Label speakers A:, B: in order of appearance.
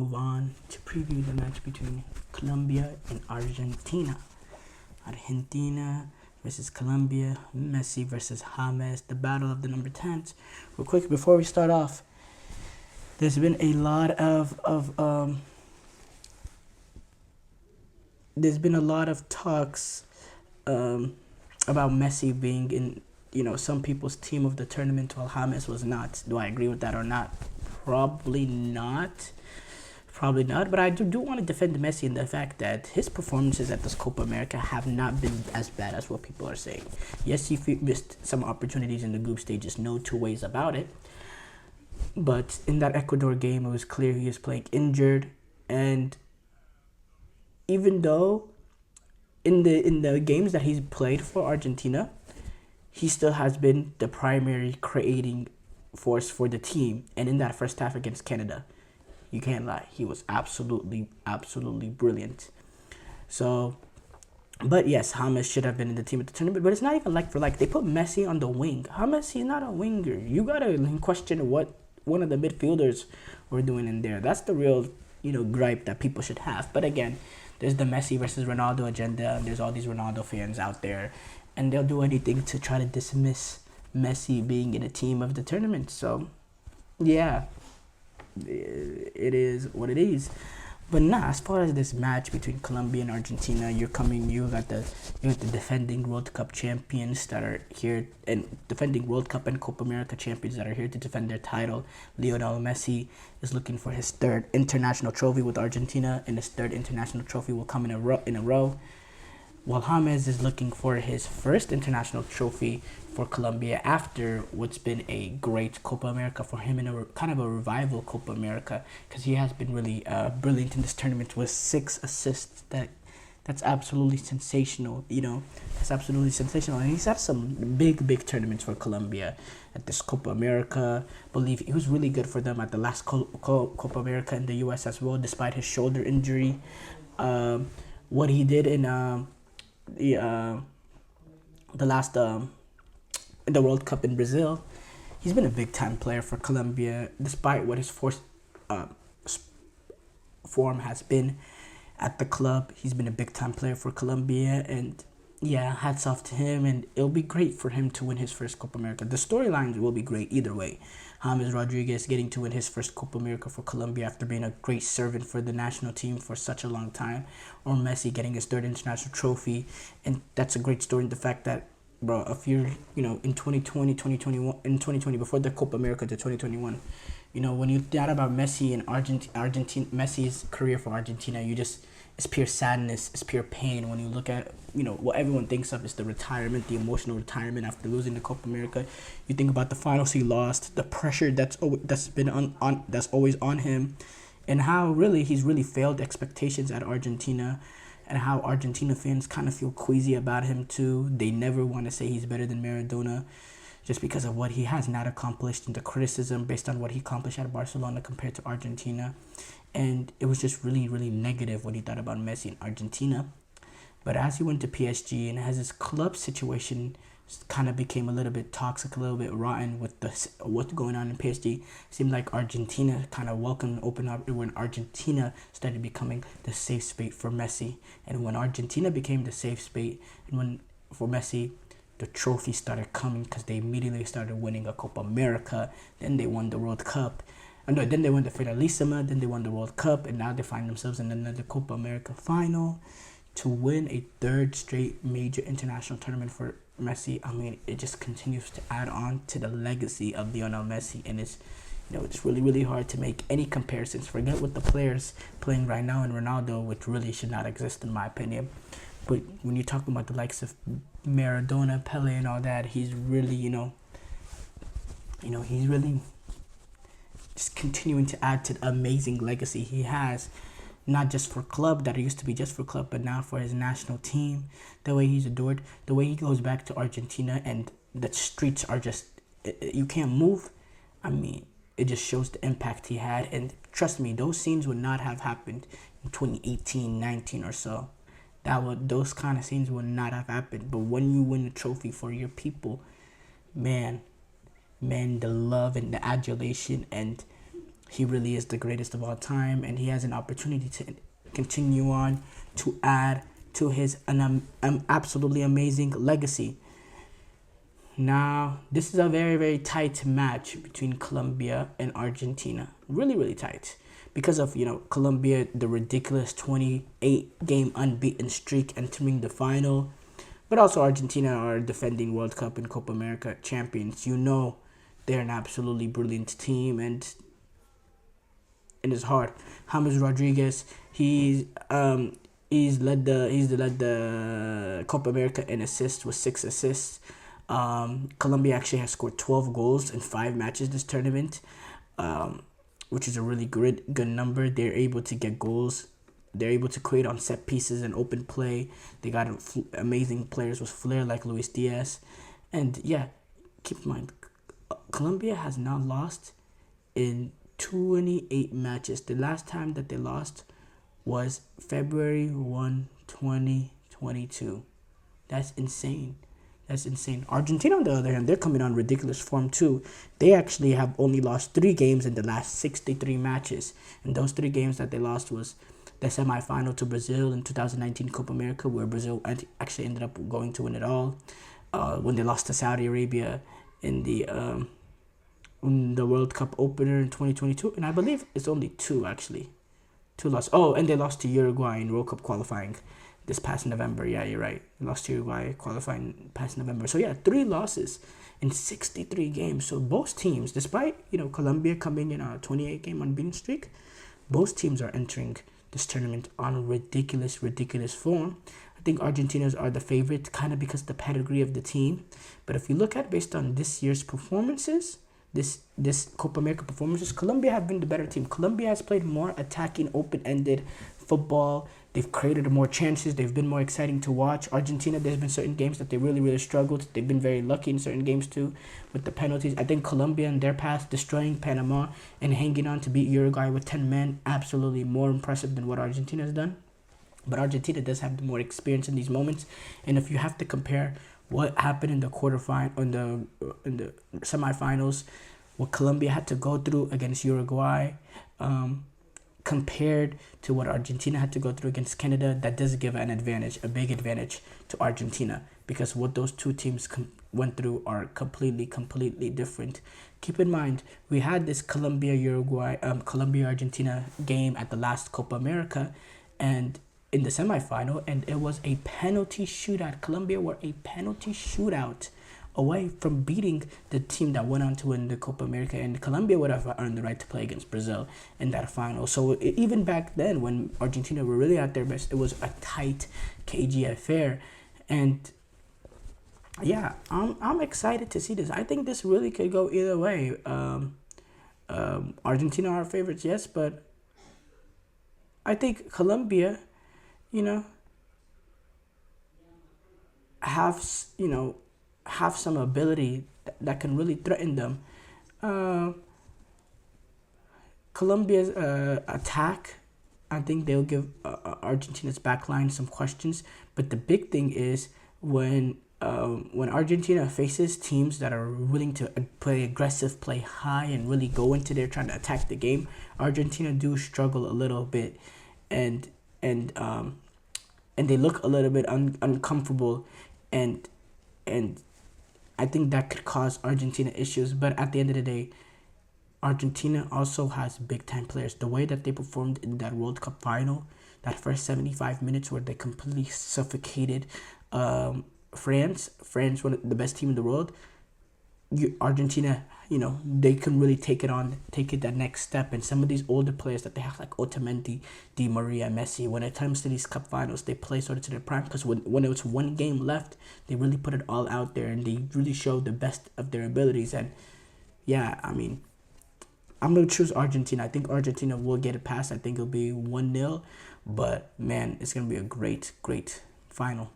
A: move on to preview the match between Colombia and Argentina. Argentina versus Colombia, Messi versus James, the battle of the number 10s. Real quick, before we start off, there's been a lot of talks about Messi being in, some people's team of the tournament while James was not. Do I agree with that or not? Probably not. But I do want to defend Messi in the fact that his performances at this Copa America have not been as bad as what people are saying. Yes, he missed some opportunities in the group stages, no two ways about it. But in that Ecuador game, it was clear he was playing injured, and even though in the games that he's played for Argentina, he still has been the primary creating force for the team. And in that first half against Canada, you can't lie, he was absolutely brilliant. So, but yes, James should have been in the team at the tournament, but it's not even like for like. They put Messi on the wing. James, he's not a winger. You gotta question what one of the midfielders were doing in there. That's the real, gripe that people should have. But again, there's the Messi versus Ronaldo agenda, and there's all these Ronaldo fans out there, and they'll do anything to try to dismiss Messi being in a team of the tournament. So, yeah, it is what it is. But as far as this match between Colombia and Argentina, you got the defending World Cup champions that are here, and defending World Cup and Copa America champions that are here to defend their title. Lionel Messi is looking for his third international trophy with Argentina, and his third international trophy will come in a row. While James is looking for his first international trophy for Colombia after what's been a great Copa America for him, in a kind of a revival Copa America, because he has been really brilliant in this tournament with 6 assists. That's absolutely sensational. That's absolutely sensational. And he's had some big tournaments for Colombia at this Copa America. I believe he was really good for them at the last Copa America in the U.S. as well, despite his shoulder injury. What he did in the last in the World Cup in Brazil, he's been a big time player for Colombia, despite what his form has been at the club. He's been a big time player for Colombia, and yeah, hats off to him. And it'll be great for him to win his first Copa America. The storylines will be great either way. James Rodriguez getting to win his first Copa America for Colombia after being a great servant for the national team for such a long time, or Messi getting his third international trophy. And that's a great story in the fact that, bro, if you're, in 2020, before the Copa America to 2021, when you thought about Messi and Argentina, Messi's career for Argentina, it's pure sadness, it's pure pain. When you look at, what everyone thinks of is the retirement, the emotional retirement after losing the Copa America. You think about the finals he lost, the pressure that's been that's always on him, and how really he's really failed expectations at Argentina, and how Argentina fans kind of feel queasy about him too. They never want to say he's better than Maradona, just because of what he has not accomplished, and the criticism based on what he accomplished at Barcelona compared to Argentina. And it was just really negative what he thought about Messi in Argentina. But as he went to PSG, and as his club situation kind of became a little bit toxic, a little bit rotten with what's going on in PSG, it seemed like Argentina kind of opened up when Argentina started becoming the safe space for Messi. And when Argentina became the safe space for Messi, the trophy started coming, because they immediately started winning a Copa America. Then they won the World Cup. Then they won the Finalissima. Then they won the World Cup. And now they find themselves in another Copa America final to win a third straight major international tournament for Messi. I mean, it just continues to add on to the legacy of Lionel Messi. And it's really hard to make any comparisons. Forget what the players playing right now in Ronaldo, which really should not exist in my opinion. But when you're talking about the likes of Maradona, Pele, and all that, he's really, he's really just continuing to add to the amazing legacy he has, not just for club, that it used to be just for club, but now for his national team. The way he's adored, the way he goes back to Argentina, and the streets are just, you can't move. I mean, it just shows the impact he had. And trust me, those scenes would not have happened in 2018, 19 or so. Those kind of scenes would not have happened. But when you win a trophy for your people, man, the love and the adulation and He really is the greatest of all time, and he has an opportunity to continue on to add to his absolutely amazing legacy. Now, this is a very, very tight match between Colombia and Argentina. Really, really tight. Because of, Colombia, the ridiculous 28-game unbeaten streak entering the final. But also Argentina are defending World Cup and Copa America champions. They're an absolutely brilliant team, and it's hard. James Rodriguez, he's led the Copa America in assists with 6 assists. Colombia actually has scored 12 goals in 5 matches this tournament, which is a really good number. They're able to get goals. They're able to create on set pieces and open play. They got amazing players with flair like Luis Diaz. And yeah, keep in mind, Colombia has now lost in 28 matches. The last time that they lost was February 1, 2022. That's insane. Argentina, on the other hand, they're coming on ridiculous form too. They actually have only lost 3 games in the last 63 matches. And those 3 games that they lost was the semifinal to Brazil in 2019 Copa America, where Brazil actually ended up going to win it all. When they lost to Saudi Arabia in the World Cup opener in 2022. And I believe it's only 2, actually. 2 losses. Oh, and they lost to Uruguay in World Cup qualifying this past November. Yeah, you're right. They lost to Uruguay qualifying past November. So yeah, 3 losses in 63 games. So both teams, despite Colombia coming in a 28-game unbeaten streak, both teams are entering this tournament on ridiculous form. I think Argentina's are the favorite, kind of because of the pedigree of the team. But if you look at based on this year's performances, this Copa America performances, Colombia have been the better team. Colombia has played more attacking, open-ended football. They've created more chances. They've been more exciting to watch. Argentina, there's been certain games that they really, really struggled. They've been very lucky in certain games too with the penalties. I think Colombia in their past, destroying Panama and hanging on to beat Uruguay with 10 men, absolutely more impressive than what Argentina has done. But Argentina does have more experience in these moments. And if you have to compare what happened in the quarterfinal, in the semifinals, what Colombia had to go through against Uruguay, compared to what Argentina had to go through against Canada, that does give an advantage, a big advantage to Argentina, because what those two teams went through are completely different. Keep in mind, we had this Colombia-Argentina game at the last Copa America, and in the semifinal, and it was a penalty shootout. Colombia were a penalty shootout away from beating the team that went on to win the Copa America, and Colombia would have earned the right to play against Brazil in that final. So even back then, when Argentina were really at their best, it was a tight, cagey affair. And yeah, I'm excited to see this. I think this really could go either way. Argentina are favorites, yes, but I think Colombia, have some ability that can really threaten them. Colombia's attack, I think they'll give Argentina's backline some questions. But the big thing is when Argentina faces teams that are willing to play aggressive, play high, and really go into there trying to attack the game, Argentina do struggle a little bit, and they look a little bit uncomfortable, and I think that could cause Argentina issues. But at the end of the day, Argentina also has big-time players. The way that they performed in that World Cup final, that first 75 minutes where they completely suffocated France, one of the best team in the world, Argentina, they can really take it that next step. And some of these older players that they have, like Otamendi, Di Maria, Messi, when it comes to these cup finals, they play sort of to their prime, because when it was one game left, they really put it all out there and they really showed the best of their abilities. And yeah, I mean, I'm going to choose Argentina. I think Argentina will get it past. I think it'll be 1-0, but man, it's going to be a great final.